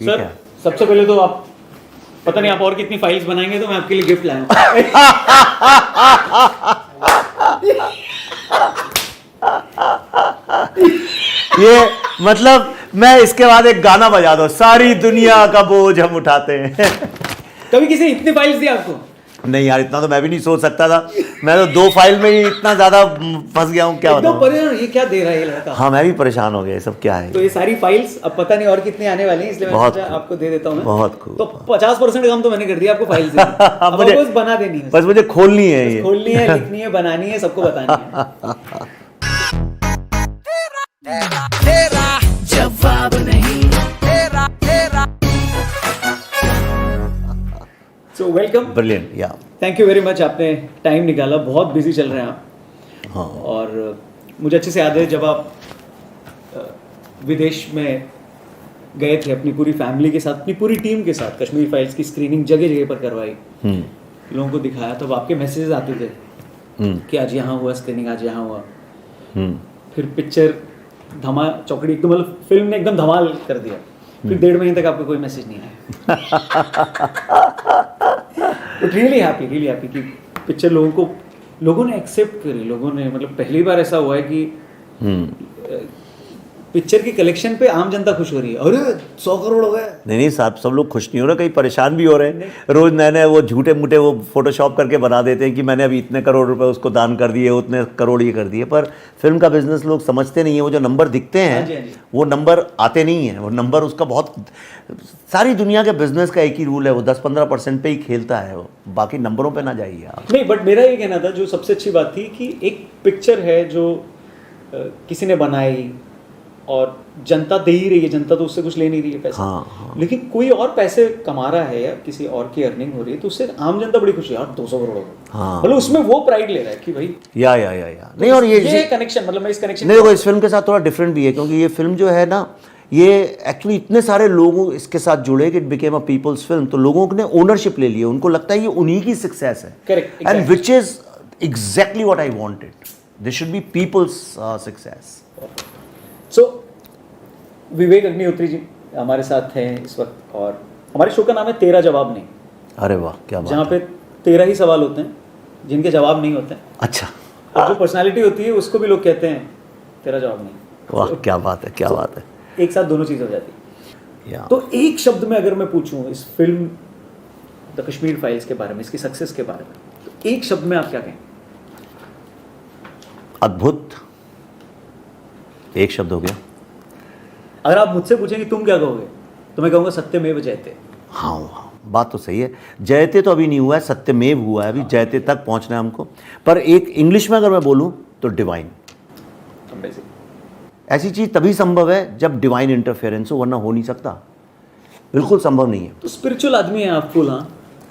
Sir सबसे पहले तो आप पता नहीं आप और कितनी फाइल्स बनाएंगे तो मैं आपके लिए गिफ्ट लाया ये मतलब मैं इसके बाद एक गाना बजा दो, सारी दुनिया का बोझ हम उठाते हैं। कभी किसी ने इतनी फाइल्स दी आपको? नहीं यार, इतना तो मैं भी नहीं सोच सकता था। मैं तो 2 फाइल में ही इतना ज्यादा फंस गया हूँ, क्या बताऊं। ये क्या दे रहा है ये लड़का? हाँ, मैं भी परेशान हो गया, सब क्या है। तो ये सारी फाइल्स अब पता नहीं और कितनी आने वाली हैं, इसलिए मैं सोचा आपको दे देता हूँ मैं। बहुत खूब। तो 50% काम तो मैंने कर दिया आपको फाइल्स से। अब मुझे आपको बस बना देनी है, बस मुझे खोलनी है, ये खोलनी है, लिखनी है, बनानी है, सबको बतानी है। तेरा जवाब नहीं, तेरा तेरा। सो वेलकम, ब्रिलियंट, या थैंक यू वेरी मच, आपने टाइम निकाला, बहुत बिजी चल रहे हैं आप। हाँ। और मुझे अच्छे से याद है जब आप विदेश में गए थे अपनी पूरी फैमिली के साथ, अपनी पूरी टीम के साथ, कश्मीर फाइल्स की स्क्रीनिंग जगह जगह पर करवाई, लोगों को दिखाया, तब आपके मैसेजेस आते थे कि आज यहाँ हुआ स्क्रीनिंग, आज यहाँ हुआ। फिर पिक्चर धमा चौकड़ी, एकदम मतलब फिल्म ने एकदम धमाल कर दिया। फिर 1.5 महीने तक आपको कोई मैसेज नहीं आया। रियली हैप्पी कि पिक्चर लोगों ने एक्सेप्ट करी, लोगों ने, मतलब पहली बार ऐसा हुआ है कि पिक्चर की कलेक्शन पे आम जनता खुश हो रही है। अरे 100 करोड़ हो गए। नहीं साहब, सब लोग खुश नहीं हो रहे, कहीं परेशान भी हो रहे हैं। रोज नए नए वो झूठे मूठे वो फोटोशॉप करके बना देते हैं कि मैंने अभी इतने करोड़ रुपए उसको दान कर दिए, उतने करोड़ ये कर दिए। पर फिल्म का बिजनेस लोग समझते नहीं है, वो जो नंबर दिखते हैं वो नंबर आते नहीं है। वो नंबर उसका बहुत, सारी दुनिया के बिजनेस का एक ही रूल है, वो 10-15% पे ही खेलता है, वो बाकी नंबरों पे ना जाइए आप। नहीं, बट मेरा ये कहना था, जो सबसे अच्छी बात थी कि एक पिक्चर है जो किसी ने बनाई और जनता दे ही रही है, जनता तो उससे कुछ ले नहीं रही है पैसा। हाँ। लेकिन कोई और पैसे कमा रहा है या किसी और की अर्निंग हो रही है तो उससे आम जनता बड़ी खुशी है, यार 200 करोड़। हाँ, मतलब उसमें वो प्राइड ले रहा है कि भाई या नहीं। और ये कनेक्शन, मतलब मैं इस कनेक्शन नहीं, देखो इस फिल्म के साथ थोड़ा डिफरेंट भी है, क्योंकि ये फिल्म जो है ना, ये एक्चुअली इतने सारे लोगों इसके साथ जुड़े कि it became a people's film. तो लोगों ने ओनरशिप ले ली, उनको लगता है ये उन्हीं की सक्सेस है। Correct, and which is exactly what I wanted. This should be people's success. So Vivek Agnihotri ji हमारे साथ हैं इस वक्त, और हमारे शो का नाम है तेरा जवाब नहीं। अरे वाह, क्या बात जहाँ पे 13 ही सवाल होते हैं जिनके जवाब नहीं होते हैं। अच्छा। और जो पर्सनालिटी होती है उसको भी लोग कहते हैं तेरा जवाब नहीं। वाह, क्या बात है, क्या बात है। एक साथ दोनों चीज़ हो जाती है। या तो एक शब्द में अगर मैं पूछूं इस फिल्म द कश्मीर फाइल्स के बारे में, इसकी सक्सेस के बारे में, तो एक शब्द में आप क्या कहें? अद्भुत, एक शब्द हो गया। अगर आप मुझसे पूछें कि तुम क्या कहोगे तो मैं कहूँगा सत्यमेव जयते। हाँ, बात तो सही है। जयते तो अभी नहीं हुआ है, सत्यमेव हुआ है, अभी जयते तक पहुंचना है हमको। पर एक इंग्लिश में अगर मैं बोलूं तो डिवाइन। ऐसी चीज तभी संभव है जब डिवाइन इंटरफेरेंस हो, वरना हो नहीं सकता, बिल्कुल संभव नहीं है। तो स्पिरिचुअल आदमी है आप फुल?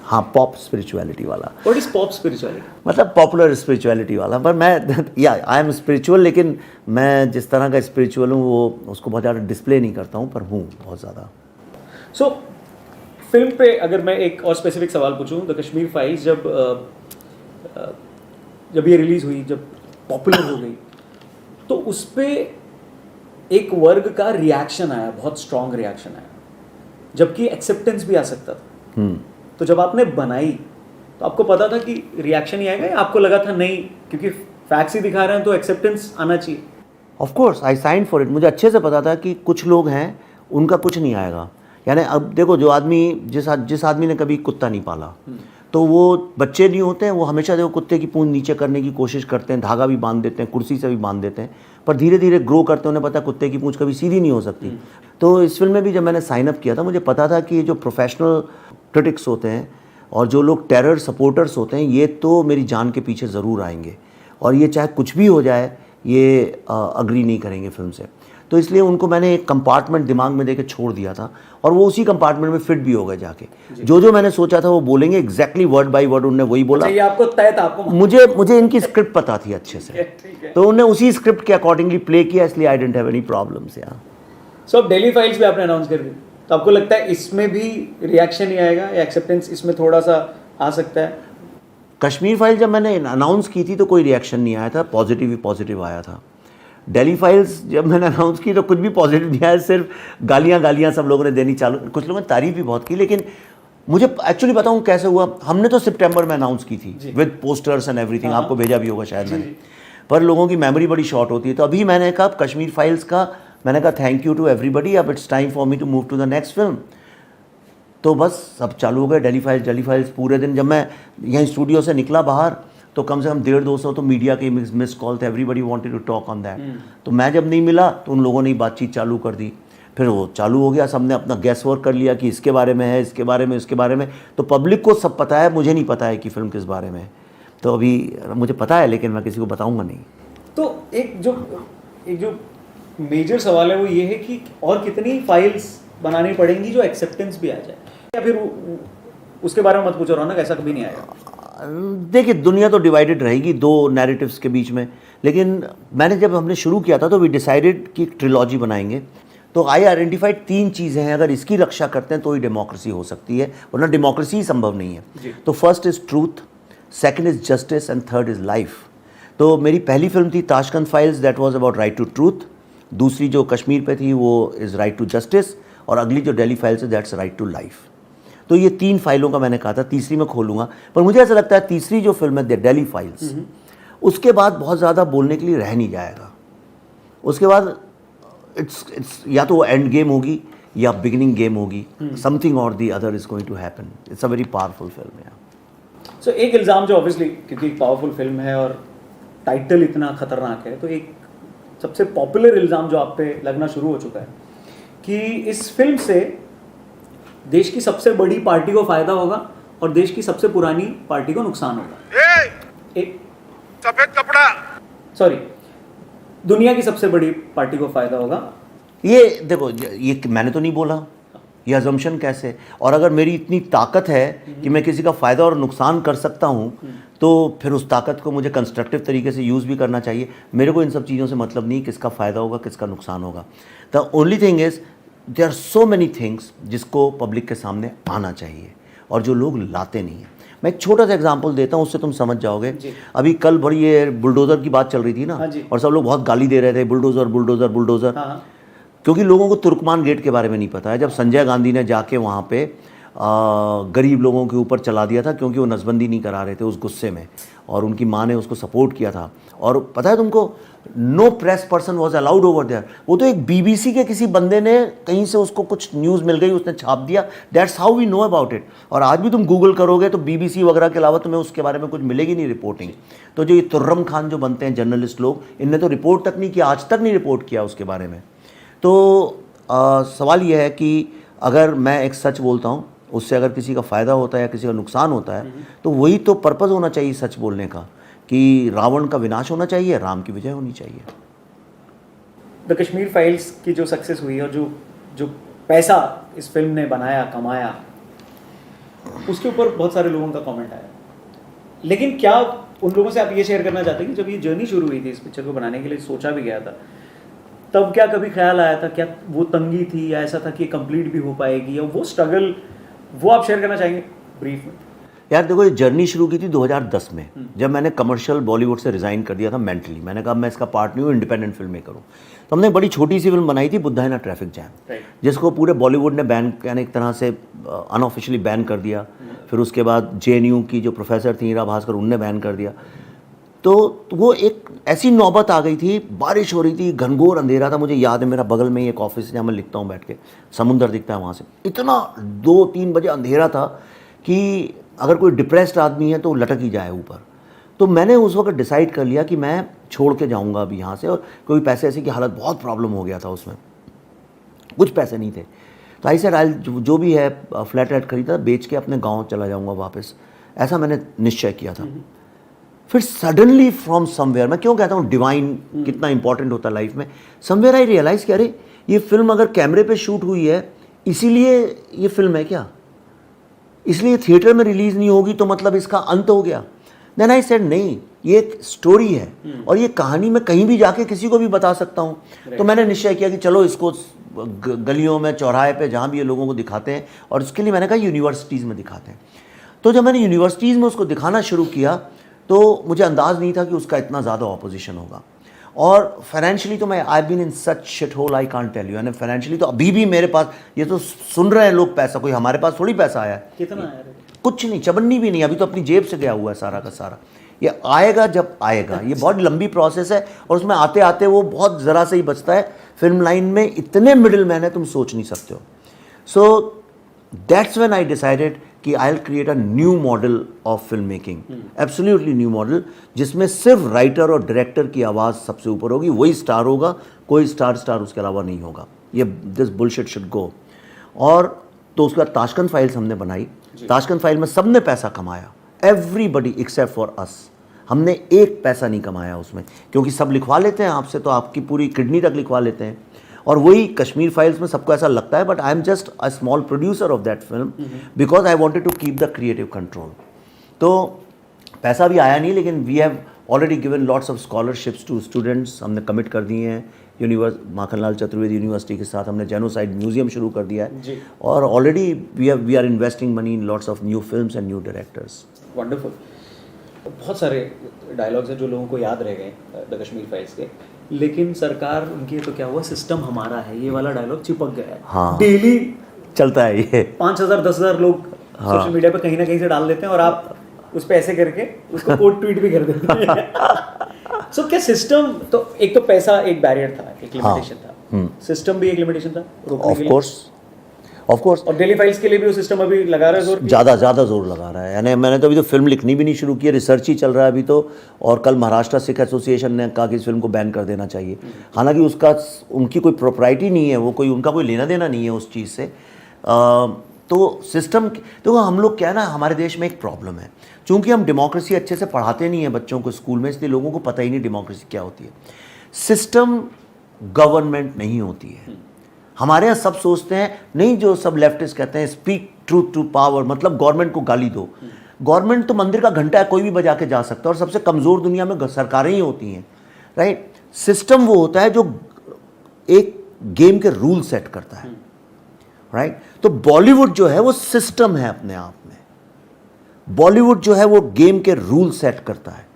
हाँ, पॉप स्पिरिचुअलिटी वाला। What is pop spirituality? मतलब पॉपुलर स्पिरिचुअलिटी वाला। पर मैं या आई एम स्पिरिचुअल, लेकिन मैं जिस तरह का स्पिरिचुअल हूँ वो उसको बहुत ज़्यादा डिस्प्ले नहीं करता हूँ, पर हूँ बहुत ज़्यादा। सो फिल्म पे अगर मैं एक और स्पेसिफिक सवाल पूछूं, द कश्मीर फाइल्स जब ये रिलीज हुई, जब पॉपुलर हो गई, तो उस पर एक वर्ग का रिएक्शन आया, बहुत स्ट्रॉन्ग रिएक्शन आया, जबकि एक्सेप्टेंस भी आ सकता था। तो जब आपने बनाई तो आपको पता था कि रिएक्शन ही आएगा, या आपको लगा था नहीं क्योंकि फैक्ट्स ही दिखा रहे हैं तो एक्सेप्टेंस आना चाहिए? Of course I sign for it. मुझे अच्छे से पता था कि कुछ लोग हैं उनका कुछ नहीं आएगा। यानी अब देखो, जो आदमी जिस आदमी ने कभी कुत्ता नहीं पाला, तो वो बच्चे नहीं होते हैं, वो हमेशा देखो कुत्ते की पूंछ नीचे करने की कोशिश करते हैं, धागा भी बांध देते हैं, कुर्सी से भी बांध देते हैं, पर धीरे धीरे ग्रो करते हैं। उन्हें पता है कुत्ते की पूंछ कभी सीधी नहीं हो सकती। तो इस फिल्म में भी जब मैंने साइन अप किया था, मुझे पता था कि ये जो प्रोफेशनल क्रिटिक्स होते हैं और जो लोग टेरर सपोर्टर्स होते हैं, ये तो मेरी जान के पीछे ज़रूर आएंगे, और ये चाहे कुछ भी हो जाए ये अग्री नहीं करेंगे फिल्म से। तो इसलिए उनको मैंने एक कंपार्टमेंट दिमाग में देके छोड़ दिया था, और वो उसी कंपार्टमेंट में फिट भी हो गए जाके। जो मैंने सोचा था वो बोलेंगे, एग्जैक्टली वर्ड बाय वर्ड उन्होंने वही बोला। ये आपको तय था? आपको मुझे इनकी स्क्रिप्ट पता थी अच्छे से, तो उन्होंने उसी स्क्रिप्ट के अकॉर्डिंगली प्ले किया, इसलिए I didn't have any problems. यहाँ सो अब डेली फाइल्स भी आपने अनाउंस कर दी, तो आपको लगता है इसमें भी रिएक्शन ही आएगा या एक्सेप्टेंस इसमें थोड़ा सा आ सकता है? कश्मीर फाइल जब मैंने अनाउंस की थी तो कोई रिएक्शन नहीं आया था, पॉजिटिव ही पॉजिटिव आया था। दिल्ली फाइल्स जब मैंने अनाउंस की तो कुछ भी पॉजिटिव नहीं आया, सिर्फ गालियाँ सब लोगों ने देनी चालू, कुछ लोगों ने तारीफ भी बहुत की, लेकिन मुझे एक्चुअली बताऊं कैसे हुआ। हमने तो सितंबर में अनाउंस की थी विद पोस्टर्स एंड एवरीथिंग, आपको भेजा भी होगा शायद मैंने, पर लोगों की मेमोरी बड़ी शॉर्ट होती है। तो अभी मैंने कहा कश्मीर फाइल्स का, मैंने कहा थैंक यू टू एवरीबडी, अब it's time for me to move to the next film. तो बस सब चालू हो गए दिल्ली फाइल्स पूरे दिन। जब मैं यहीं स्टूडियो से निकला बाहर तो कम से कम 150-200 तो मीडिया के मिस कॉल थे, everybody wanted to talk on that. तो मैं जब नहीं मिला तो उन लोगों ने बातचीत चालू कर दी, फिर वो चालू हो गया, सबने अपना गैस वर्क कर लिया कि इसके बारे में है, इसके बारे में, इसके बारे में। तो पब्लिक को सब पता है, मुझे नहीं पता है कि फिल्म किस बारे में है। तो अभी मुझे पता है लेकिन मैं किसी को बताऊंगा नहीं। तो एक जो मेजर सवाल है वो ये है कि और कितनी फाइल्स बनानी पड़ेंगी जो एक्सेप्टेंस भी आ जाए, या फिर उसके बारे में मत पूछो रौनक, ऐसा कभी नहीं आएगा। देखिए दुनिया तो डिवाइडेड रहेगी दो नैरेटिव्स के बीच में, लेकिन जब हमने शुरू किया था तो वी डिसाइडेड कि ट्रिलॉजी बनाएंगे। तो आई आइडेंटिफाइड 3 चीज़ें हैं, अगर इसकी रक्षा करते हैं तो ही डेमोक्रेसी हो सकती है, वरना डेमोक्रेसी ही संभव नहीं है। तो first is truth, second is justice and third is life. तो मेरी पहली फिल्म थी Tashkent files, that was about right to truth. दूसरी जो कश्मीर पे थी वो इज़ राइट टू जस्टिस, और अगली जो दिल्ली फाइल्स है दैट्स राइट टू लाइफ। तो ये 3 फाइलों का मैंने कहा था, तीसरी मैं खोलूँगा, पर मुझे ऐसा लगता है तीसरी जो फिल्म है दिल्ली फाइल्स, उसके बाद बहुत ज़्यादा बोलने के लिए रह नहीं जाएगा। उसके बाद इट्स या तो एंड गेम होगी या बिगिनिंग गेम होगी, समथिंग और the other is going to happen. It's a very powerful film है। सो एक इल्ज़ाम जो ऑब्वियसली, क्योंकि एक पावरफुल फिल्म है और टाइटल इतना खतरनाक है, तो एक सबसे पॉपुलर इल्ज़ाम जो आप पे लगना शुरू हो चुका है कि इस फिल्म से देश की सबसे बड़ी पार्टी को फायदा होगा और देश की सबसे पुरानी पार्टी को नुकसान होगा। एक सफेद कपड़ा, सॉरी, दुनिया की सबसे बड़ी पार्टी को फायदा होगा। ये देखो, ये मैंने तो नहीं बोला, ये अजम्पशन कैसे? और अगर मेरी इतनी ताकत है कि मैं किसी का फ़ायदा और नुकसान कर सकता हूँ, तो फिर उस ताकत को मुझे कंस्ट्रक्टिव तरीके से यूज़ भी करना चाहिए। मेरे को इन सब चीज़ों से मतलब नहीं किसका फ़ायदा होगा किसका नुकसान होगा। The only thing is there are so many things जिसको पब्लिक के सामने आना चाहिए और जो लोग लाते नहीं हैं। मैं एक छोटा सा एग्जांपल देता हूँ, उससे तुम समझ जाओगे। अभी कल बड़ी ये बुलडोज़र की बात चल रही थी ना, और सब लोग बहुत गाली दे रहे थे, बुलडोज़र बुलडोज़र बुलडोज़र। क्योंकि लोगों को तुर्कमान गेट के बारे में नहीं पता है। जब संजय गांधी ने जाके वहाँ पे गरीब लोगों के ऊपर चला दिया था क्योंकि वो नसबंदी नहीं करा रहे थे उस गुस्से में, और उनकी माँ ने उसको सपोर्ट किया था। और पता है तुमको, no press person was allowed over there. वो तो एक बीबीसी के किसी बंदे ने कहीं से उसको कुछ न्यूज़ मिल गई, उसने छाप दिया। That's how we know about it. और आज भी तुम गूगल करोगे तो बीबीसी वगैरह के अलावा तुम्हें उसके बारे में कुछ मिलेगी नहीं रिपोर्टिंग। तो जो ये तुर्रम खान जो बनते हैं जर्नलिस्ट लोग, इनने तो रिपोर्ट तक नहीं किया, आज तक नहीं रिपोर्ट किया उसके बारे में। तो सवाल यह है कि अगर मैं एक सच बोलता हूँ, उससे अगर किसी का फ़ायदा होता है या किसी का नुकसान होता है, तो वही तो पर्पज़ होना चाहिए सच बोलने का, कि रावण का विनाश होना चाहिए, राम की विजय होनी चाहिए। द कश्मीर फाइल्स की जो सक्सेस हुई और जो पैसा इस फिल्म ने बनाया, कमाया, उसके ऊपर बहुत सारे लोगों का कमेंट आया। लेकिन क्या उन लोगों से आप ये शेयर करना चाहते हैं कि जब ये जर्नी शुरू हुई थी, इस पिक्चर को बनाने के लिए सोचा भी गया था, तब क्या कभी ख्याल आया था, क्या वो तंगी थी या ऐसा था कि कंप्लीट भी हो पाएगी, या वो स्ट्रगल वो आप शेयर करना चाहेंगे ब्रीफ में? यार देखो, ये जर्नी शुरू की थी 2010 में, जब मैंने कमर्शियल बॉलीवुड से रिज़ाइन कर दिया था मेंटली। मैंने कहा मैं इसका पार्ट नहीं हूँ, इंडिपेंडेंट फिल्म में करूँ। तो हमने बड़ी छोटी सी फिल्म बनाई थी, बुद्धा इन अ ट्रैफिक जैम, जिसको पूरे बॉलीवुड ने बैन, यानी एक तरह से अनऑफिशियली बैन कर दिया। फिर उसके बाद JNU की जो प्रोफेसर थी ईरा भास्कर, उनने बैन कर दिया। तो वो एक ऐसी नौबत आ गई थी, बारिश हो रही थी, घनघोर अंधेरा था। मुझे याद है मेरा बगल में ही एक ऑफिस है जहाँ मैं लिखता हूँ बैठ के, समुंदर दिखता है वहाँ से। इतना 2-3 बजे अंधेरा था कि अगर कोई डिप्रेस्ड आदमी है तो लटक ही जाए ऊपर। तो मैंने उस वक्त डिसाइड कर लिया कि मैं छोड़ के जाऊँगा अभी यहाँ से, और कोई पैसे ऐसे की हालत, बहुत प्रॉब्लम हो गया था उसमें, कुछ पैसे नहीं थे। तो आई सेड जो भी है फ्लैट रेट खरीदा, बेच के अपने गाँव चला जाऊँगा वापस, ऐसा मैंने निश्चय किया था। फिर सडनली फ्रॉम समवेयर, मैं क्यों कहता हूँ डिवाइन कितना इंपॉर्टेंट होता है लाइफ में, समवेयर आई रियलाइज़ कि अरे ये फिल्म अगर कैमरे पे शूट हुई है इसीलिए ये फिल्म है क्या, इसलिए थिएटर में रिलीज़ नहीं होगी तो मतलब इसका अंत हो गया। देन आई सेड नहीं, ये एक स्टोरी है और ये कहानी मैं कहीं भी जाके किसी को भी बता सकता हूँ। तो मैंने निश्चय किया कि चलो इसको गलियों में, चौराहे पे, जहाँ भी ये लोगों को दिखाते हैं, और इसके लिए मैंने कहा यूनिवर्सिटीज़ में दिखाते हैं। तो जब मैंने यूनिवर्सिटीज़ में उसको दिखाना शुरू किया तो मुझे अंदाज़ नहीं था कि उसका इतना ज़्यादा ऑपोजिशन होगा। और फाइनेंशियली तो मैं I been in such shit hole I can't tell you, यानी फाइनेंशियली तो अभी भी मेरे पास, ये तो सुन रहे हैं लोग पैसा, कोई हमारे पास थोड़ी पैसा आया है, कितना आया रे? कुछ नहीं, चबन्नी भी नहीं, अभी तो अपनी जेब से गया हुआ है सारा का सारा। ये आएगा जब आएगा, ये बहुत लंबी प्रोसेस है और उसमें आते आते वो बहुत ज़रा से ही बचता है। फिल्म लाइन में इतने मिडिल मैन है तुम सोच नहीं सकते हो। So that's when I decided कि I will create a new model of film making, absolutely new model, जिसमें सिर्फ राइटर और डायरेक्टर की आवाज़ सबसे ऊपर होगी, वही स्टार होगा, कोई स्टार उसके अलावा नहीं होगा। ये दिस बुलशिट शुड गो। और तो उसके बाद ताशकंद फाइल्स हमने बनाई। ताशकंद फाइल में सबने पैसा कमाया, एवरीबडी एक्सेप्ट फॉर अस। हमने एक पैसा नहीं कमाया उसमें, क्योंकि सब लिखवा लेते हैं आपसे, तो आपकी पूरी किडनी तक लिखवा लेते हैं। और वही कश्मीर फाइल्स में सबको ऐसा लगता है, but I am just a small producer of that film because I wanted to keep the creative control. तो पैसा भी आया नहीं, लेकिन we have already given lots of scholarships to students, हमने कमिट कर दिए हैं। माखनलाल चतुर्वेदी यूनिवर्सिटी के साथ हमने जेनोसाइड म्यूजियम शुरू कर दिया है, और already we are investing money in lots of new films and new directors. Wonderful. बहुत सारे डायलॉग्स हैं जो लोगों को याद रह गए द कश्मीर फाइल्स के, लेकिन सरकार उनकी तो क्या हुआ, सिस्टम हमारा है, ये वाला डायलॉग चिपक गया है। हाँ, डेली चलता है ये, 5,000 10,000 लोग सोशल मीडिया पे कहीं ना कहीं से डाल देते हैं, और आप उस पे ऐसे करके उसको कोड ट्वीट भी कर देते हैं। सो क्या सिस्टम, तो एक तो पैसा एक बैरियर था, एक लिमिटेशन था, सिस्टम भी एक लिमिटेशन था रोकने के लिए। Of course. और डेली फाइल्स के लिए भी वो सिस्टम अभी लगा रहा है जोर, ज़्यादा जोर लगा रहा है। यानी मैंने तो अभी तो फिल्म लिखनी भी नहीं शुरू की है, रिसर्च ही चल रहा है अभी तो। और कल महाराष्ट्र सिख एसोसिएशन ने कहा कि इस फिल्म को बैन कर देना चाहिए, हालांकि उसका उनकी कोई प्रॉपर्टी नहीं है, वो कोई उनका कोई लेना देना नहीं है उस चीज़ से। तो सिस्टम, देखो हम लोग क्या है ना, हमारे देश में एक प्रॉब्लम है, चूँकि हम डेमोक्रेसी अच्छे से पढ़ाते नहीं हैं बच्चों को स्कूल में, इसलिए लोगों को पता ही नहीं डेमोक्रेसी क्या होती है। सिस्टम गवर्नमेंट नहीं होती है। हमारे यहाँ सब सोचते हैं, नहीं, जो सब लेफ्टिस्ट कहते हैं स्पीक ट्रूथ टू पावर, मतलब गवर्नमेंट को गाली दो। गवर्नमेंट तो मंदिर का घंटा है, कोई भी बजा के जा सकता है, और सबसे कमज़ोर दुनिया में सरकारें ही होती हैं, राइट। सिस्टम वो होता है जो एक गेम के रूल सेट करता है, राइट। तो बॉलीवुड जो है वो सिस्टम है अपने आप में। बॉलीवुड जो है वो गेम के रूल सेट करता है।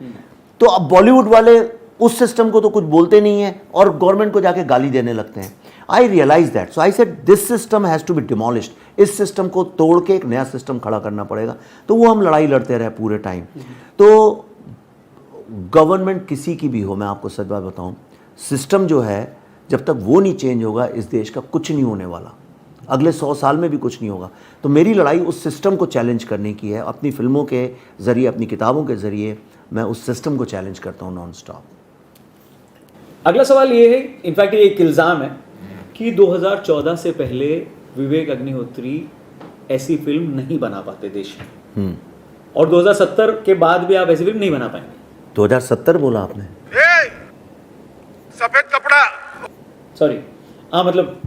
तो अब बॉलीवुड वाले उस सिस्टम को तो कुछ बोलते नहीं है और गवर्नमेंट को जाके गाली देने लगते हैं। I realise that, so I said this system has to be demolished. इस सिस्टम को तोड़ के एक नया सिस्टम खड़ा करना पड़ेगा। तो वो हम लड़ाई लड़ते रहे पूरे टाइम। तो गवर्नमेंट किसी की भी हो, मैं आपको सच बात बताऊं, सिस्टम जो है जब तक वो नहीं चेंज होगा, इस देश का कुछ नहीं होने वाला, अगले 100 साल में भी कुछ नहीं होगा। तो मेरी लड़ाई उस सिस्टम को चैलेंज करने की है। अपनी फिल्मों के ज़रिए, अपनी किताबों के ज़रिए मैं उस सिस्टम को चैलेंज करता हूँ नॉन स्टॉप। अगला सवाल ये है, इनफैक्ट ये एक इल्ज़ाम है कि 2014 से पहले विवेक अग्निहोत्री ऐसी फिल्म नहीं बना पाते देश में, और 2070 के बाद भी आप ऐसी फिल्म नहीं बना पाएंगे। 2070 बोला आपने? सफेद कपड़ा, सॉरी, हाँ, मतलब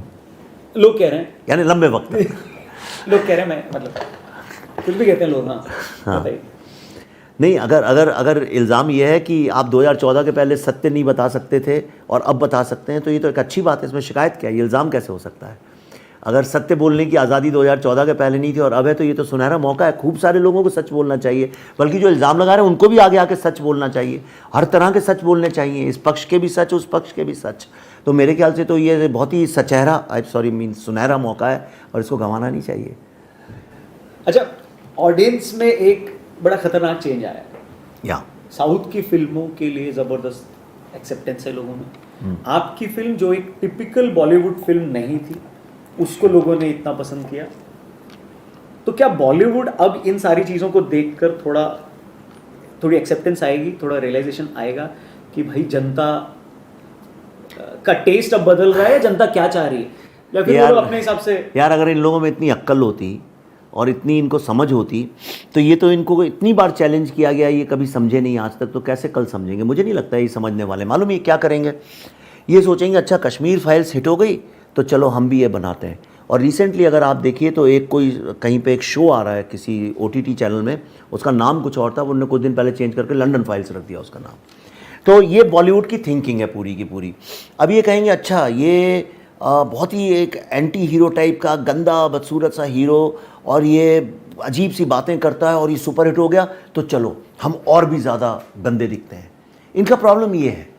लोग कह रहे हैं, यानी लंबे वक्त लोग कह रहे हैं, मैं मतलब कुछ भी कहते हैं लोग। हाँ, बताइए। नहीं, अगर इल्ज़ाम यह है कि आप 2014 के पहले सत्य नहीं बता सकते थे और अब बता सकते हैं, तो ये तो एक अच्छी बात है, इसमें शिकायत क्या है? ये इल्ज़ाम कैसे हो सकता है? अगर सत्य बोलने की आज़ादी 2014 के पहले नहीं थी और अब है, तो ये तो सुनहरा मौका है। खूब सारे लोगों को सच बोलना चाहिए, बल्कि जो इल्ज़ाम लगा रहे हैं उनको भी आगे आके सच बोलना चाहिए। हर तरह के सच बोलने चाहिए, इस पक्ष के भी सच, उस पक्ष के भी सच। तो मेरे ख्याल से तो ये बहुत ही सुनहरा मौका है और इसको गंवाना नहीं चाहिए। अच्छा, ऑडियंस में एक बड़ा खतरनाक चेंज आया है। या साउथ की फिल्मों के लिए ज़बरदस्त एक्सेप्टेंस है लोगों में। आपकी फिल्म जो एक टिपिकल बॉलीवुड फिल्म नहीं थी, उसको लोगों ने इतना पसंद किया। तो क्या बॉलीवुड अब इन सारी चीज़ों को देखकर थोड़ी एक्सेप्टेंस आएगी, थोड़ा रियलाइजेशन आएगा कि भाई जनता का टेस्ट अब बदल रहा है, या जनता क्या चाह रही है, या फिर वो अपने हिसाब से? यार, अगर इन लोगों में इतनी अक्ल होती और इतनी इनको समझ होती, तो ये तो इनको इतनी बार चैलेंज किया गया, ये कभी समझे नहीं आज तक, तो कैसे कल समझेंगे? मुझे नहीं लगता ये समझने वाले। मालूम है क्या करेंगे? ये सोचेंगे अच्छा कश्मीर फाइल्स हिट हो गई तो चलो हम भी ये बनाते हैं। और रिसेंटली अगर आप देखिए तो एक कोई कहीं पे एक शो आ रहा है किसी OTT चैनल में, उसका नाम कुछ और था, उन्होंने कुछ दिन पहले चेंज करके लंदन फाइल्स रख दिया उसका नाम। तो ये बॉलीवुड की थिंकिंग है पूरी की पूरी। अब ये कहेंगे अच्छा ये बहुत ही एक एंटी हीरो टाइप का गंदा बदसूरत सा हीरो, और ये अजीब सी बातें करता है और ये सुपर हिट हो गया, तो चलो हम और भी ज़्यादा गंदे दिखते हैं। इनका प्रॉब्लम ये है।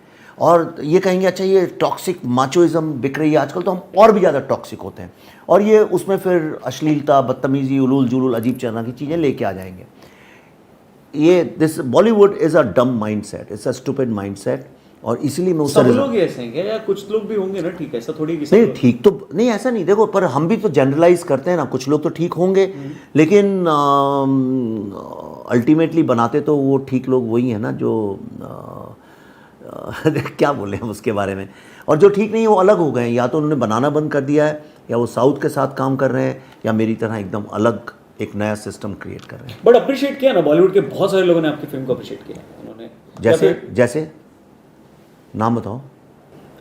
और ये कहेंगे अच्छा ये टॉक्सिक माचोइज्म बिक रही है आजकल, तो हम और भी ज़्यादा टॉक्सिक होते हैं और ये उसमें फिर अश्लीलता, बदतमीज़ी, उलूल जुलूल, अजीब तरह की चीज़ें लेके आ जाएंगे। ये दिस बॉलीवुड इज़ अ डम mind set, it's a stupid mind set, और इसीलिए मैं सब लोग ही ऐसे हैं क्या, या कुछ लोग भी होंगे ना ठीक है, ऐसा थोड़ी नहीं ठीक तो नहीं, ऐसा नहीं, देखो पर हम भी तो जनरलाइज करते हैं ना, कुछ लोग तो ठीक होंगे लेकिन अल्टीमेटली बनाते तो वो ठीक लोग वही हैं ना जो क्या बोले हम उसके बारे में, और जो ठीक नहीं है वो अलग हो गए हैं, या तो उन्होंने बनाना बंद कर दिया है, या वो साउथ के साथ काम कर रहे हैं, या मेरी तरह एकदम अलग एक नया सिस्टम क्रिएट कर रहे हैं। बट अप्रिशिएट किया ना, बॉलीवुड के बहुत सारे लोगों ने आपकी फिल्म को अप्रिशिएट किया उन्होंने, जैसे नाम बताओ।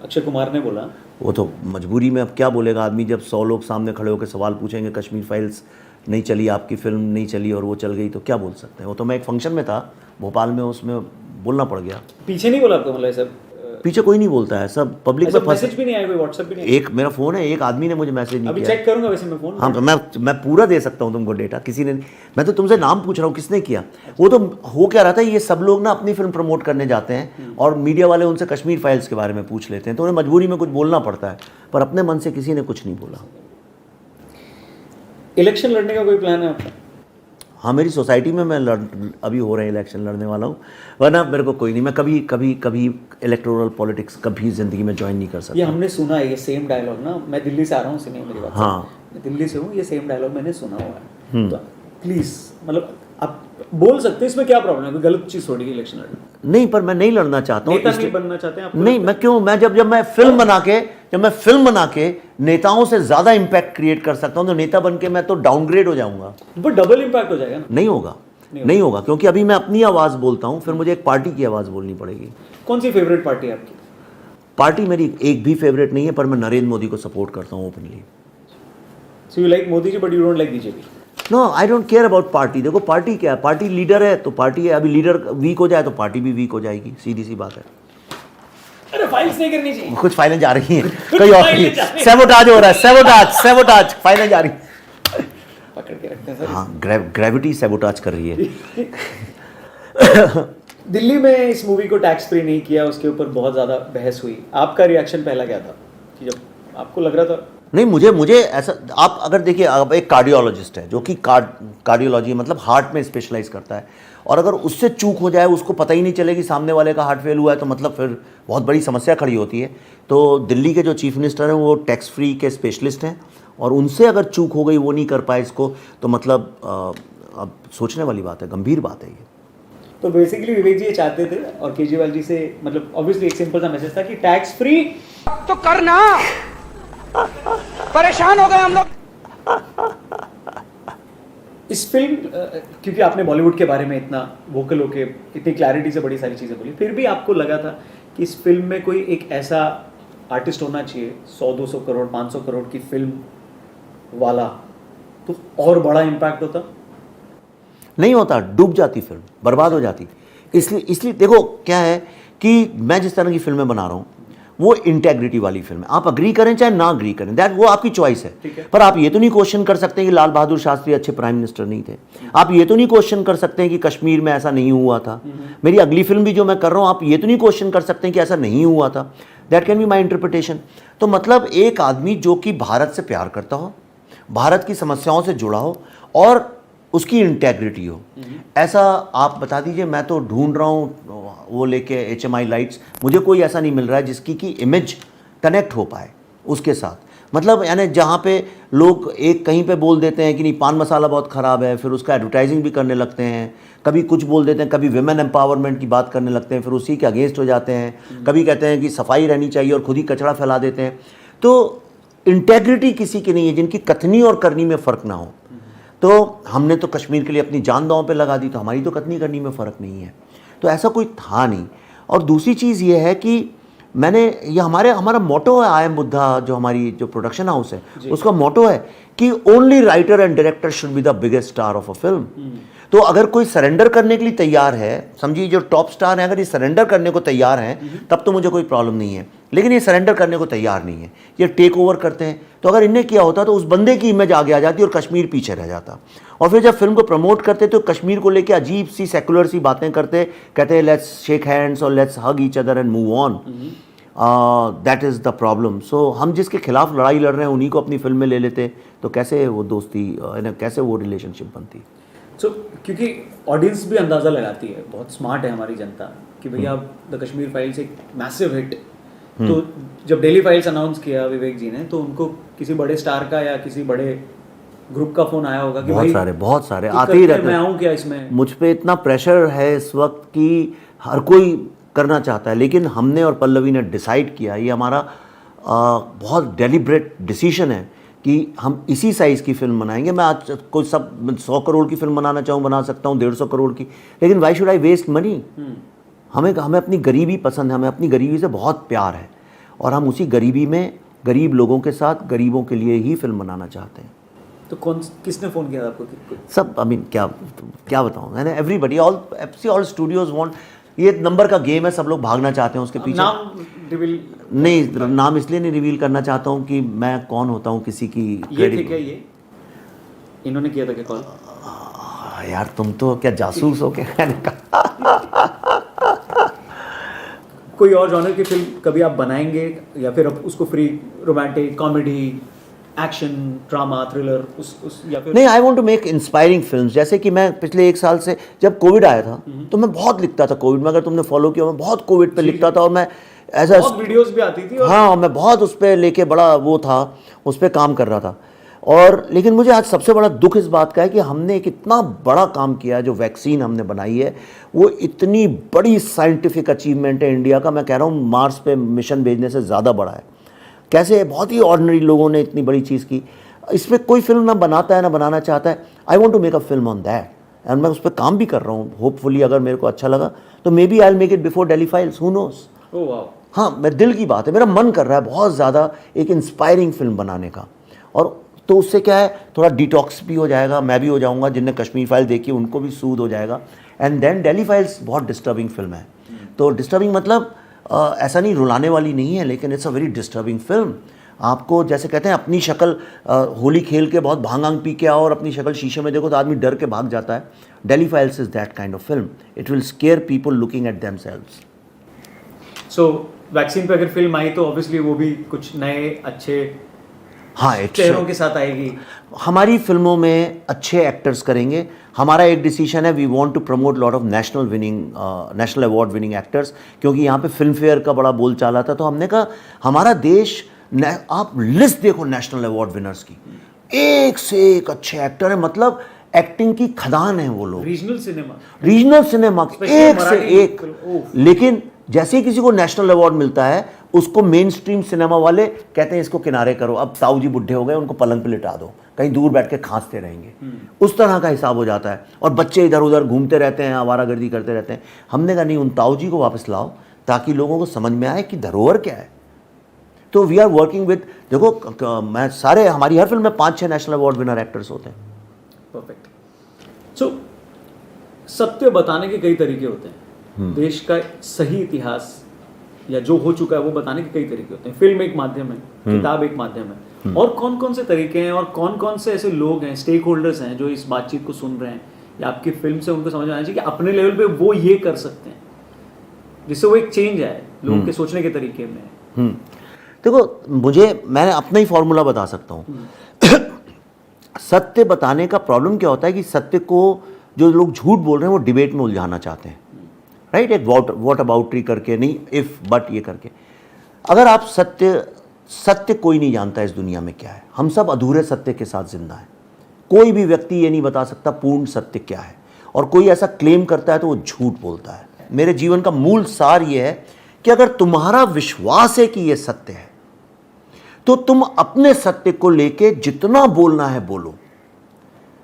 अक्षय कुमार ने बोला। वो तो मजबूरी में, अब क्या बोलेगा आदमी जब 100 लोग सामने खड़े होकर सवाल पूछेंगे, कश्मीर फाइल्स नहीं चली, आपकी फिल्म नहीं चली और वो चल गई, तो क्या बोल सकते हैं। वो तो मैं एक फंक्शन में था भोपाल में, उसमें बोलना पड़ गया। पीछे नहीं बोला आपको, मतलब सब पीछे कोई नहीं बोलता है, सब पब्लिक में मैसेज भी नहीं आया, कोई व्हाट्सएप भी नहीं। एक मेरा फ़ोन है, एक आदमी ने मुझे मैसेज नहीं अभी किया। चेक करूंगा वैसे मैं फ़ोन। हाँ तो मैं पूरा दे सकता हूँ तुमको डेटा, किसी ने, मैं तो तुमसे नाम पूछ रहा हूँ किसने किया। वो तो हो क्या रहा था, ये सब लोग ना अपनी फिल्म प्रमोट करने जाते हैं और मीडिया वाले उनसे कश्मीर फाइल्स के बारे में पूछ लेते हैं, तो उन्हें मजबूरी में कुछ बोलना पड़ता है, पर अपने मन से किसी ने कुछ नहीं बोला। इलेक्शन लड़ने का कोई प्लान है आपका? हाँ, मेरी सोसाइटी में मैं अभी हो रहे हैं इलेक्शन लड़ने वाला हूँ, वरना मेरे को कोई नहीं, मैं कभी इलेक्टोरल पॉलिटिक्स कभी ज़िंदगी में ज्वाइन नहीं कर सकता। ये हमने सुना है, ये सेम डायलॉग ना, मैं दिल्ली से आ रहा हूँ, सुनिए मेरी बात। हाँ, मैं दिल्ली से हूँ, ये सेम डायलॉग मैंने सुना हुआ है। तो प्लीज़ मतलब आप बोल सकते हैं, इसमें क्या प्रॉब्लम है, कोई गलत चीज़ थोड़ी इलेक्शन लड़ना। नहीं, पर मैं नहीं लड़ना चाहता हूँ। नेता नहीं बनना चाहते हैं आप? नहीं, मैं क्यों, मैं जब मैं फिल्म बना के नेताओं से ज़्यादा इम्पैक्ट क्रिएट कर सकता हूँ, तो नेता बन के मैं तो डाउनग्रेड हो जाऊँगा। वो डबल इम्पैक्ट हो जाएगा ना। नहीं होगा, क्योंकि अभी मैं अपनी आवाज़ बोलता हूँ, फिर मुझे एक पार्टी की आवाज़ बोलनी पड़ेगी। कौन सी फेवरेट पार्टी है आपकी? पार्टी मेरी एक भी फेवरेट नहीं है, पर मैं नरेंद्र मोदी को सपोर्ट करता हूँ openly. So you like Modi ji but you don't like BJP? No, I don't care about party. देखो पार्टी क्या है, पार्टी लीडर है तो पार्टी है, अभी लीडर वीक हो जाए तो पार्टी भी वीक हो जाएगी, सीधी सी बात है। अरे फाइल्स नहीं करनी चाहिए। कुछ फाइलें जा रही हैं, कोई और नहीं, सैबोटाज हो रहा है, सैबोटाज फाइलें जा रही हैं। पकड़ के रखते हैं सर। हाँ, ग्रेविटी सैबोटाज कर रही है। दिल्ली में इस मूवी को टैक्स फ्री नहीं किया, उसके ऊपर बहुत ज़्यादा बहस हुई, आपका रिएक्शन पहला क्या था कि जब आपको लग रहा था? नहीं, मुझे ऐसा, आप अगर देखिए, आप एक कार्डियोलॉजिस्ट है जो कि कार्डियोलॉजी मतलब हार्ट में स्पेशलाइज करता है, और अगर उससे चूक हो जाए, उसको पता ही नहीं चलेगी सामने वाले का हार्ट फेल हुआ है, तो मतलब फिर बहुत बड़ी समस्या खड़ी होती है। तो दिल्ली के जो चीफ मिनिस्टर हैं वो टैक्स फ्री के स्पेशलिस्ट हैं, और उनसे अगर चूक हो गई, वो नहीं कर पाए इसको, तो मतलब अब सोचने वाली बात है, गंभीर बात है ये। तो बेसिकली विवेक जी ये चाहते थे, और केजरीवाल जी से मतलब ऑब्वियसली एक सिंपल सा मैसेज था कि टैक्स फ्री तो करना, परेशान हो गए हम लोग। इस फिल्म क्योंकि आपने बॉलीवुड के बारे में इतना वोकल होके इतनी क्लैरिटी से बड़ी सारी चीज़ें बोली, फिर भी आपको लगा था कि इस फिल्म में कोई एक ऐसा आर्टिस्ट होना चाहिए 100-200 करोड़ 500 करोड़ की फिल्म वाला, तो और बड़ा इम्पैक्ट होता? नहीं होता, डूब जाती फिल्म, बर्बाद हो जाती। इसलिए देखो क्या है कि मैं जिस तरह की फिल्में बना रहा हूँ वो इंटेग्रिटी वाली फिल्म है, आप अग्री करें चाहे ना अग्री करें, दैट वो आपकी चॉइस है। पर आप ये तो नहीं क्वेश्चन कर सकते कि लाल बहादुर शास्त्री अच्छे प्राइम मिनिस्टर नहीं थे, आप ये तो नहीं क्वेश्चन कर सकते हैं कि कश्मीर में ऐसा नहीं हुआ था। मेरी अगली फिल्म भी जो मैं कर रहा हूँ, आप ये तो नहीं क्वेश्चन कर सकते हैं कि ऐसा नहीं हुआ था। That can be my interpretation. तो मतलब एक आदमी जो कि भारत से प्यार करता हो, भारत की समस्याओं से जुड़ा हो और उसकी इंटेग्रिटी हो, ऐसा आप बता दीजिए। मैं तो ढूंढ रहा हूँ वो लेके HMI लाइट्स, मुझे कोई ऐसा नहीं मिल रहा है जिसकी कि इमेज कनेक्ट हो पाए उसके साथ। मतलब यानी जहाँ पे लोग एक कहीं पे बोल देते हैं कि नहीं पान मसाला बहुत ख़राब है, फिर उसका एडवर्टाइजिंग भी करने लगते हैं, कभी कुछ बोल देते हैं, कभी विमेन एम्पावरमेंट की बात करने लगते हैं, फिर उसी के अगेंस्ट हो जाते हैं, कभी कहते हैं कि सफाई रहनी चाहिए और खुद ही कचरा फैला देते हैं। तो इंटेग्रिटी किसी की नहीं है जिनकी कथनी और करनी में फ़र्क ना हो। तो हमने तो कश्मीर के लिए अपनी जान दांव पे लगा दी, तो हमारी तो कथनी करनी में फ़र्क नहीं है। तो ऐसा कोई था नहीं। और दूसरी चीज़ ये है कि मैंने ये हमारा मोटो है, आई एम बुद्धा, जो हमारी जो प्रोडक्शन हाउस है उसका मोटो है कि only writer and director should be the biggest star of a film. तो अगर कोई सरेंडर करने के लिए तैयार है, समझिए जो टॉप स्टार है, अगर ये सरेंडर करने को तैयार हैं तब तो मुझे कोई प्रॉब्लम नहीं है, लेकिन ये सरेंडर करने को तैयार नहीं है, ये टेक ओवर करते हैं। तो अगर इनने किया होता तो उस बंदे की इमेज आगे आ जाती और कश्मीर पीछे रह जाता। और फिर जब फिल्म को प्रमोट करते तो कश्मीर को लेकर अजीब सी सेकुलर सी बातें करते, कहते लेट्स शेक हैंड्स और let's hug each other and move on. That is the problem. So हम जिसके खिलाफ लड़ाई लड़ रहे हैं उन्हीं को अपनी फिल्म में ले लेते तो कैसे वो दोस्ती कैसे वो रिलेशनशिप बनती। सो क्योंकि ऑडियंस भी अंदाज़ा लगाती है, बहुत स्मार्ट है हमारी जनता, कि भैया द कश्मीर फाइल्स एक मैसिव हिट। तो जब डेली फाइल्स अनाउंस किया विवेक जी ने, तो उनको किसी बड़े स्टार का या किसी बड़े ग्रुप का फोन आया होगा कि बहुत सारे आते ही रहते हैं। मैं आऊँ क्या इसमें? मुझ पे इतना प्रेशर है इस वक्त कि हर कोई करना चाहता है, लेकिन हमने और पल्लवी ने डिसाइड किया, ये हमारा बहुत डेलिब्रेट डिसीजन है कि हम इसी साइज़ की फिल्म बनाएंगे। मैं आज कोई सब 100 करोड़ की फिल्म बनाना चाहूँ बना सकता हूँ, 150 करोड़ की, लेकिन why should I waste money. हमें अपनी गरीबी पसंद है, हमें अपनी गरीबी से बहुत प्यार है और हम उसी गरीबी में गरीब लोगों के साथ गरीबों के लिए ही फिल्म बनाना चाहते हैं। तो किसने फ़ोन किया था आपको? सब आई मीन क्या बताऊँ, मैंने एवरीबडी ऑल स्टूडियोज वांट, ये नंबर का गेम है, सब लोग भागना चाहते हैं उसके पीछे। नाम रिवील नहीं, नाम इसलिए नहीं रिवील करना चाहता हूँ कि मैं कौन होता हूँ किसी की ये थे क्या, ये इन्होंने किया था क्या कॉल? यार तुम तो क्या जासूस हो क्या? कोई और जॉनर की फिल्म कभी आप बनाएंगे या फिर अब उसको free, romantic, comedy, action, drama, thriller, उस या फिर? नहीं, I want to make inspiring films. जैसे कि मैं पिछले 1 साल से, जब कोविड आया था तो मैं बहुत लिखता था कोविड में, अगर तुमने फॉलो किया, मैं बहुत कोविड पे लिखता था और मैं ऐसा वीडियोस भी आती थी और हाँ, मैं बहुत उस पर लेके बड़ा वो था, उस पर काम कर रहा था। और लेकिन मुझे आज सबसे बड़ा दुख इस बात का है कि हमने एक इतना बड़ा काम किया, जो वैक्सीन हमने बनाई है वो इतनी बड़ी साइंटिफिक अचीवमेंट है इंडिया का। मैं कह रहा हूँ मार्स पे मिशन भेजने से ज़्यादा बड़ा है। कैसे बहुत ही ऑर्डिनरी लोगों ने इतनी बड़ी चीज़ की। इस पर कोई फिल्म ना बनाता है ना बनाना चाहता है। I want to make a film on that and मैं उस पर काम भी कर रहा हूँ। होपफुली अगर मेरे को अच्छा लगा तो maybe I will make it before Delhi files, who knows. Oh वाह। हाँ, मैं दिल की बात है, मेरा मन कर रहा है बहुत ज़्यादा एक इंस्पायरिंग फिल्म बनाने का। और तो उससे क्या है, थोड़ा डिटॉक्स भी हो जाएगा, मैं भी हो जाऊँगा, जिनने कश्मीर फाइल देखी उनको भी सूद हो जाएगा। एंड देन डेली फाइल्स बहुत डिस्टर्बिंग फिल्म है। तो डिस्टर्बिंग मतलब ऐसा नहीं, रुलाने वाली नहीं है, लेकिन it's a very disturbing film. आपको जैसे कहते हैं अपनी शक्ल, होली खेल के बहुत भांग पी के आओ और अपनी शक्ल शीशे में देखो तो आदमी डर के भाग जाता है। Daily files is that kind of film. It will square people looking at themselves. So vaccine पे अगर फिल्म आई तो ऑब्वियसली वो भी कुछ नए अच्छे हाँ, चेहरों के साथ आएगी। हमारी फिल्मों में अच्छे एक्टर्स करेंगे। हमारा एक डिसीजन है, we want to promote lot of national award winning actors, क्योंकि यहाँ पे फिल्म फेयर का बड़ा बोल चाला था। तो हमने कहा हमारा देश, आप लिस्ट देखो नेशनल अवार्ड विनर्स की, एक से एक अच्छे एक्टर है, मतलब एक्टिंग की खदान है वो लोग। रीजनल सिनेमा एक से एक। लेकिन जैसे ही किसी को नेशनल अवार्ड मिलता है उसको मेन स्ट्रीम सिनेमा वाले कहते हैं इसको किनारे करो, अब ताऊ जी बुढ़े हो गए, उनको पलंग पे लिटा दो, कहीं दूर बैठ के खांसते रहेंगे। उस तरह का हिसाब हो जाता है और बच्चे इधर उधर घूमते रहते हैं, आवारागर्दी करते रहते हैं। हमने कहा नहीं, उन ताऊ जी को वापस लाओ ताकि लोगों को समझ में आए कि धरोहर क्या है। तो वी आर वर्किंग विद, देखो मैं सारे, हमारी हर फिल्म में 5-6 नेशनल अवार्ड विनर एक्टर्स होते हैं। परफेक्ट। सो सत्य बताने के कई तरीके होते हैं। देश का सही इतिहास या जो हो चुका है वो बताने के कई तरीके होते हैं। फिल्म एक माध्यम है, किताब एक माध्यम है, और कौन कौन से तरीके हैं और कौन कौन से ऐसे लोग हैं, स्टेक होल्डर्स हैं जो इस बातचीत को सुन रहे हैं या आपकी फिल्म से उनको समझ में आना चाहिए कि अपने लेवल पे वो ये कर सकते हैं, जिससे वो एक चेंज आए लोगों के सोचने के तरीके में। देखो, मैंने अपना ही फॉर्मूला बता सकता हूँ। सत्य बताने का प्रॉब्लम क्या होता है कि सत्य को जो लोग झूठ बोल रहे हैं वो डिबेट में उलझाना चाहते हैं, राइट? एक वॉट अबाउटरी करके, नहीं इफ बट ये करके। अगर आप सत्य कोई नहीं जानता इस दुनिया में क्या है। हम सब अधूरे सत्य के साथ जिंदा हैं। कोई भी व्यक्ति ये नहीं बता सकता पूर्ण सत्य क्या है, और कोई ऐसा क्लेम करता है तो वो झूठ बोलता है। मेरे जीवन का मूल सार ये है कि अगर तुम्हारा विश्वास है कि ये सत्य है तो तुम अपने सत्य को लेके जितना बोलना है बोलो।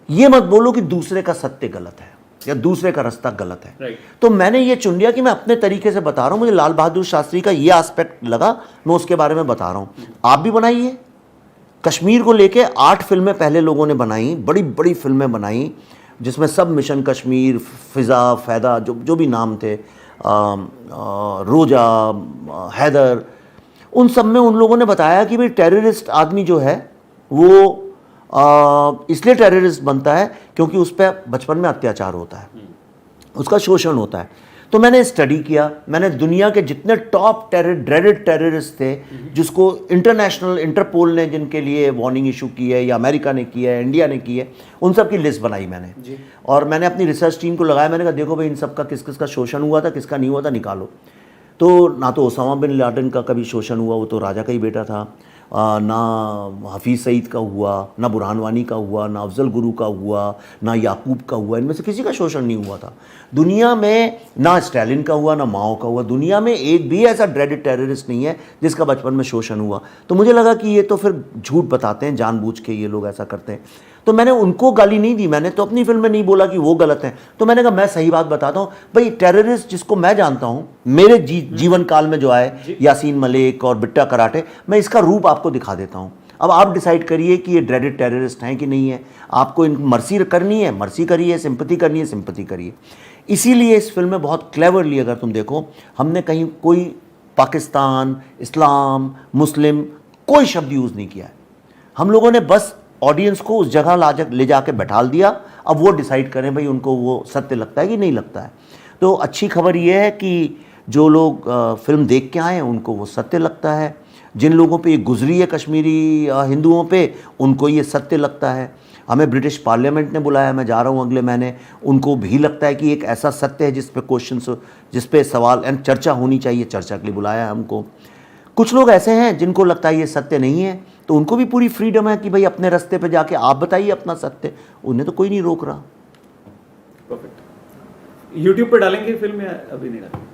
ये मत बोलो कि दूसरे का सत्य गलत है या दूसरे का रास्ता गलत है। Right. तो मैंने ये चुन लिया कि मैं अपने तरीके से बता रहा हूं। मुझे लाल बहादुर शास्त्री का ये एस्पेक्ट लगा, मैं उसके बारे में बता रहा हूं। आप भी बनाइए, कश्मीर को लेके 8 फिल्में पहले लोगों ने बनाई, बड़ी बड़ी फिल्में बनाई, जिसमें सब मिशन कश्मीर, फिज़ा, फैदा, जो भी नाम थे, रोजा, हैदर, उन सब में उन लोगों ने बताया कि भाई टेररिस्ट आदमी जो है वो इसलिए टेररिस्ट बनता है क्योंकि उस पर बचपन में अत्याचार होता है, उसका शोषण होता है। तो मैंने स्टडी किया, मैंने दुनिया के जितने टॉप ड्रेडेड टेररिस्ट थे, जिसको इंटरनेशनल इंटरपोल ने जिनके लिए वार्निंग इशू की है, या अमेरिका ने की है, इंडिया ने की है, उन सब की लिस्ट बनाई मैंने जी। और मैंने अपनी रिसर्च टीम को लगाया, मैंने कहा देखो भाई इन सब का किस किस का शोषण हुआ था, किसका नहीं हुआ था, निकालो। तो ना तो ओसामा बिन लादेन का कभी शोषण हुआ, वो तो राजा का ही बेटा था, ना हफीज़ सईद का हुआ, ना बुरहान वानी का हुआ, ना अफजल गुरु का हुआ, ना याकूब का हुआ, इनमें से किसी का शोषण नहीं हुआ था दुनिया में, ना स्टालिन का हुआ, ना माओ का हुआ। दुनिया में एक भी ऐसा ड्रेडेड टेररिस्ट नहीं है जिसका बचपन में शोषण हुआ। तो मुझे लगा कि ये तो फिर झूठ बताते हैं, जानबूझ के ये लोग ऐसा करते हैं। तो मैंने उनको गाली नहीं दी, मैंने तो अपनी फिल्म में नहीं बोला कि वो गलत हैं। तो मैंने कहा मैं सही बात बताता हूँ भाई, टेररिस्ट जिसको मैं जानता हूँ मेरे जीवन काल में जो आए, यासीन मलिक और बिट्टा कराटे, मैं इसका रूप आपको दिखा देता हूँ। अब आप डिसाइड करिए कि ये ड्रेडेड टेररिस्ट हैं कि नहीं है। आपको इन मर्सी करनी है, मर्सी करिए, सिंपैथी करनी है, सिंपैथी करिए। इसीलिए इस फिल्म में बहुत क्लेवरली, अगर तुम देखो, हमने कहीं कोई पाकिस्तान, इस्लाम, मुस्लिम कोई शब्द यूज़ नहीं किया है। हम लोगों ने बस ऑडियंस को उस जगह ले जाके बैठाल दिया, अब वो डिसाइड करें भाई उनको वो सत्य लगता है कि नहीं लगता है। तो अच्छी खबर ये है कि जो लोग फिल्म देख के आए हैं उनको वो सत्य लगता है, जिन लोगों पे ये गुजरी है कश्मीरी हिंदुओं पे, उनको ये सत्य लगता है। हमें ब्रिटिश पार्लियामेंट ने बुलाया, मैं जा रहा हूँ अगले महीने, उनको भी लगता है कि एक ऐसा सत्य है जिस पे क्वेश्चंस, जिस पे सवाल एंड चर्चा होनी चाहिए, चर्चा के लिए बुलाया है हमको। कुछ लोग ऐसे हैं जिनको लगता है ये सत्य नहीं है, तो उनको भी पूरी फ्रीडम है कि भाई अपने रास्ते पे जाके आप बताइए अपना सत्य, उन्हें तो कोई नहीं रोक रहा। परफेक्ट। यूट्यूब पे डालेंगे फिल्म या अभी नहीं डालेंगे?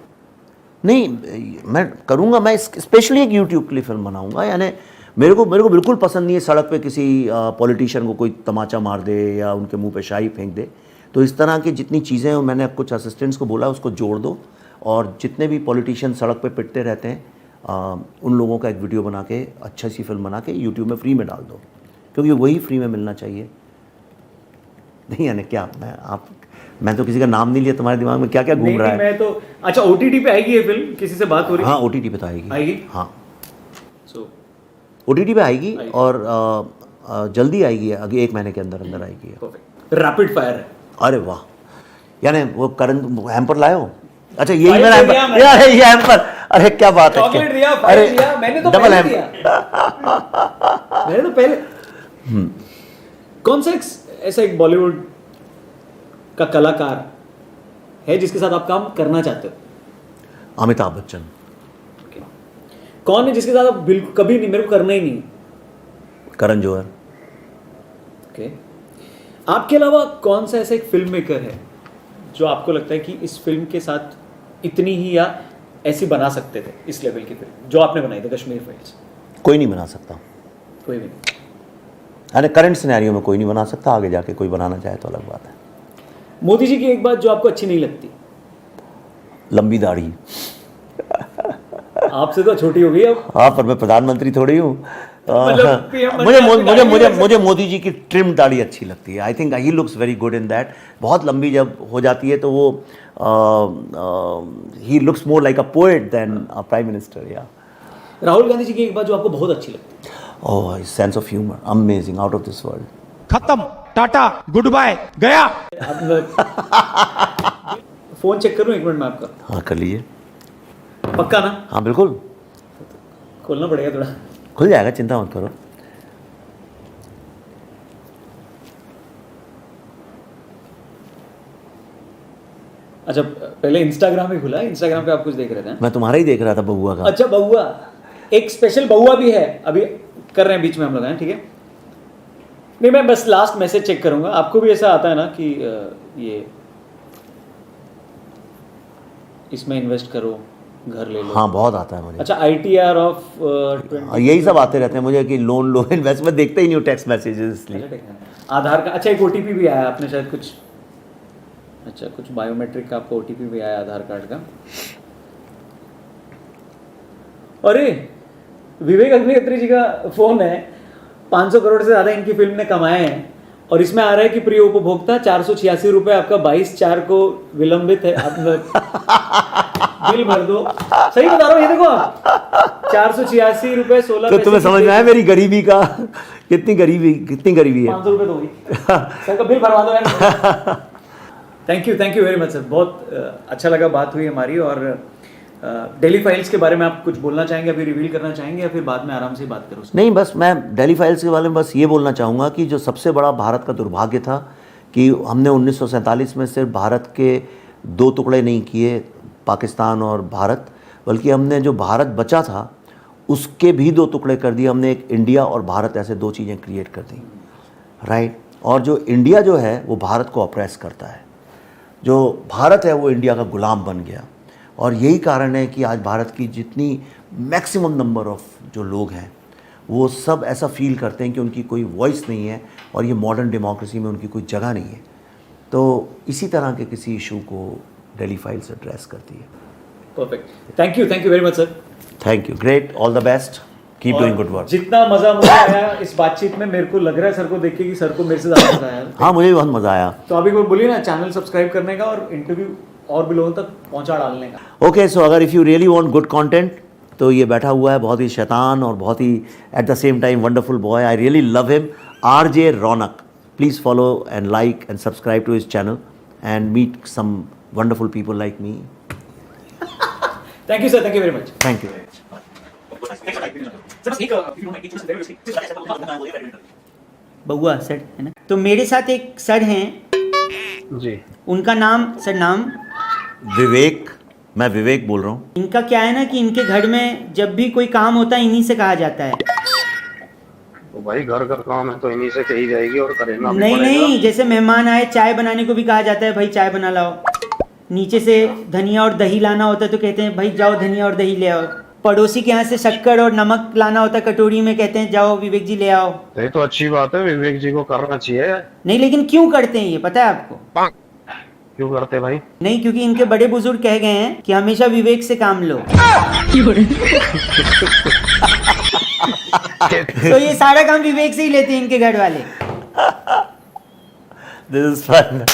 नहीं, मैं करूँगा, मैं स्पेशली एक यूट्यूब के लिए फिल्म बनाऊँगा। यानी मेरे को बिल्कुल पसंद नहीं है सड़क पे किसी पॉलिटिशियन को कोई तमाचा मार दे या उनके मुंह पे शाही फेंक दे। तो इस तरह की जितनी चीज़ें हैं, मैंने कुछ असिस्टेंट्स को बोला उसको जोड़ दो, और जितने भी पॉलिटिशियन सड़क पे पिटते रहते हैं उन लोगों का एक वीडियो बना के, अच्छी सी फिल्म बना के यूट्यूब में फ्री में डाल दो, क्योंकि वही फ्री में मिलना चाहिए। नहीं यानी क्या, मैं तो किसी का नाम नहीं लिया, तुम्हारे दिमाग में क्या क्या घूम रहा है? मैं तो अच्छा, OTT पे आएगी ये फिल्म? किसी से बात हो रही है? हाँ, OTT पे तो आएगी। हाँ, OTT पे आएगी और जल्दी आएगी, अभी 1 महीने के अंदर आएगी। रैपिड फायर है। अरे वाह, यानी वो करंट हैम्पर लाए हो? अच्छा, यही मेरा हैम्पर, ये हैम्पर, अरे क्या बात है, चॉकलेट दिया, फायर दिया, मैंने तो डबल पहले दिया। मैंने तो पहले। कौन सा ऐसा एक बॉलीवुड का कलाकार है जिसके साथ आप काम करना चाहते हो? अमिताभ बच्चन। कौन है जिसके साथ आप बिल्कुल कभी नहीं, मेरे को करना ही नहीं? करण जौहर। ओके। आपके अलावा कौन सा ऐसा एक फिल्म मेकर है जो आपको लगता है कि इस फिल्म के साथ इतनी ही या ऐसी बना सकते थे, इस लेवल की फिल्म जो आपने बनाई थी कश्मीर फाइल्स? कोई नहीं बना सकता, कोई भी नहीं। अरे करंट सिनेरियो में कोई नहीं बना सकता, आगे जाके कोई बनाना चाहे तो अलग बात है। मोदी जी की एक बात जो आपको अच्छी नहीं लगती? लंबी दाढ़ी। आपसे तो छोटी हो गई अब। हाँ, पर मैं प्रधानमंत्री थोड़ी हूँ। मुझे मुझे मोदी जी की ट्रिम दाढ़ी अच्छी लगती है। I think he looks very good in that. बहुत लंबी जब हो जाती है तो वो ही looks more like a poet than a prime minister. या राहुल गांधी जी की एक बात जो आपको बहुत अच्छी लगती है? Oh, his sense of humour amazing, out of this world. खत्म, टाटा, गुड बाय, गया। फोन चेक करूं 1 मिनट में आपका? हाँ, कर लीजिए। पक्का ना? हाँ बिल्कुल, खोलना पड़ेगा थोड़ा। खुल जाएगा, चिंता मत करो। अच्छा, पहले इंस्टाग्राम ही खुला है, इंस्टाग्राम पे आप कुछ देख रहे थे? मैं तुम्हारा ही देख रहा था, बउआ का। अच्छा, बउआ, एक स्पेशल बउआ भी है, अभी कर रहे हैं बीच में हम लोग हैं, ठीक है? नहीं, मैं बस लास्ट मैसेज चेक करूंगा। आपको भी ऐसा आता है ना कि ये इसमें इन्वेस्ट करो, घर ले लो? हाँ, बहुत आता है मुझे। अच्छा, ITR ऑफ यही सब आते रहते हैं मुझे कि लोन लो, इन्वेस्टमेंट देखते ही नहीं हूँ, टेक्स्ट मैसेजेस इसलिए। आधार का, अच्छा एक OTP भी आया आपने शायद कुछ, अच्छा कुछ बायोमेट्रिक का आपको OTP भी आया आधार कार्ड का। अरे विवेक अग्निहोत्री जी का फोन है, 500 करोड़ से ज्यादा इनकी फिल्म ने कमाए हैं और इसमें आ रहा है कि प्रिय उपभोक्ता 486 रुपए आपका 22/4 को विलंबित है, आप बिल भर दो। सही बता रहा हूँ, ये देखो आप 486 रुपए 16 तो तुम्हें समझ में आया मेरी गरीबी का, कितनी गरीबी है। 500 रुपए दोगी सर का बिल भरवा दो यार। Thank you very much sir, बहुत अच्छा लगा, बात हुई हमारी। और डेली फाइल्स के बारे में आप कुछ बोलना चाहेंगे, अभी रिवील करना चाहेंगे, या फिर बाद में आराम से बात करो? नहीं, बस मैं डेली फाइल्स के बारे में बस ये बोलना चाहूँगा कि जो सबसे बड़ा भारत का दुर्भाग्य था कि हमने 1947 में सिर्फ भारत के 2 टुकड़े नहीं किए, पाकिस्तान और भारत, बल्कि हमने जो भारत बचा था उसके भी 2 टुकड़े कर दिए। हमने एक इंडिया और भारत ऐसे 2 चीज़ें क्रिएट कर दी, राइट। और जो इंडिया जो है वो भारत को ऑप्रेस करता है, जो भारत है वो इंडिया का गुलाम बन गया। और यही कारण है कि आज भारत की जितनी मैक्सिमम नंबर ऑफ जो लोग हैं वो सब ऐसा फील करते हैं कि उनकी कोई वॉइस नहीं है और ये मॉडर्न डेमोक्रेसी में उनकी कोई जगह नहीं है। तो इसी तरह के किसी इशू को डेली फाइल्स एड्रेस करती है। Perfect, thank you very much sir. Thank you, great, all the best, keep doing good work. जितना मजा मुझे आया इस बातचीत में, मेरे को लग रहा है सर को देख के कि सर को मेरे से ज्यादा मजा आया। हाँ, मुझे भी बहुत मज़ा आया। तो अभी कोई बोलिए ना, चैनल सब्सक्राइब करने का और इंटरव्यू और भी लोगों तक पहुंचा डालने का। ओके, सो अगर if you really want good content तो ये बैठा हुआ है, बहुत ही शैतान और बहुत ही at the same time wonderful boy, I really love him, RJ Raunak. Please follow and like and subscribe to his channel and meet some wonderful people like me. Thank you sir, thank you very much. Thank you. Baua sir है ना, तो मेरे साथ एक sir हैं जी, उनका नाम sir नाम विवेक, मैं विवेक बोल रहा हूँ। इनका क्या है ना कि इनके घर में जब भी कोई काम होता है इन्हीं से कहा जाता है। तो भाई घर का काम है तो इन्हीं से कही जाएगी और करना भी नहीं पड़ेगा। नहीं, जैसे मेहमान आए चाय बनाने को भी कहा जाता है, भाई चाय बना लाओ। नीचे से धनिया और दही लाना होता है तो कहते हैं भाई जाओ धनिया और दही ले आओ। पड़ोसी के यहाँ से शक्कर और नमक लाना होता है कटोरी में, कहते हैं जाओ विवेक जी ले आओ। तो ये तो अच्छी बात है, विवेक जी को करना चाहिए। नहीं, लेकिन क्यों करते हैं ये पता है आपको? क्यों करते भाई? नहीं, क्योंकि इनके बड़े बुजुर्ग कह गए हैं कि हमेशा विवेक से काम लो। तो ये सारा काम विवेक से ही लेते हैं इनके घर वाले। This is fun.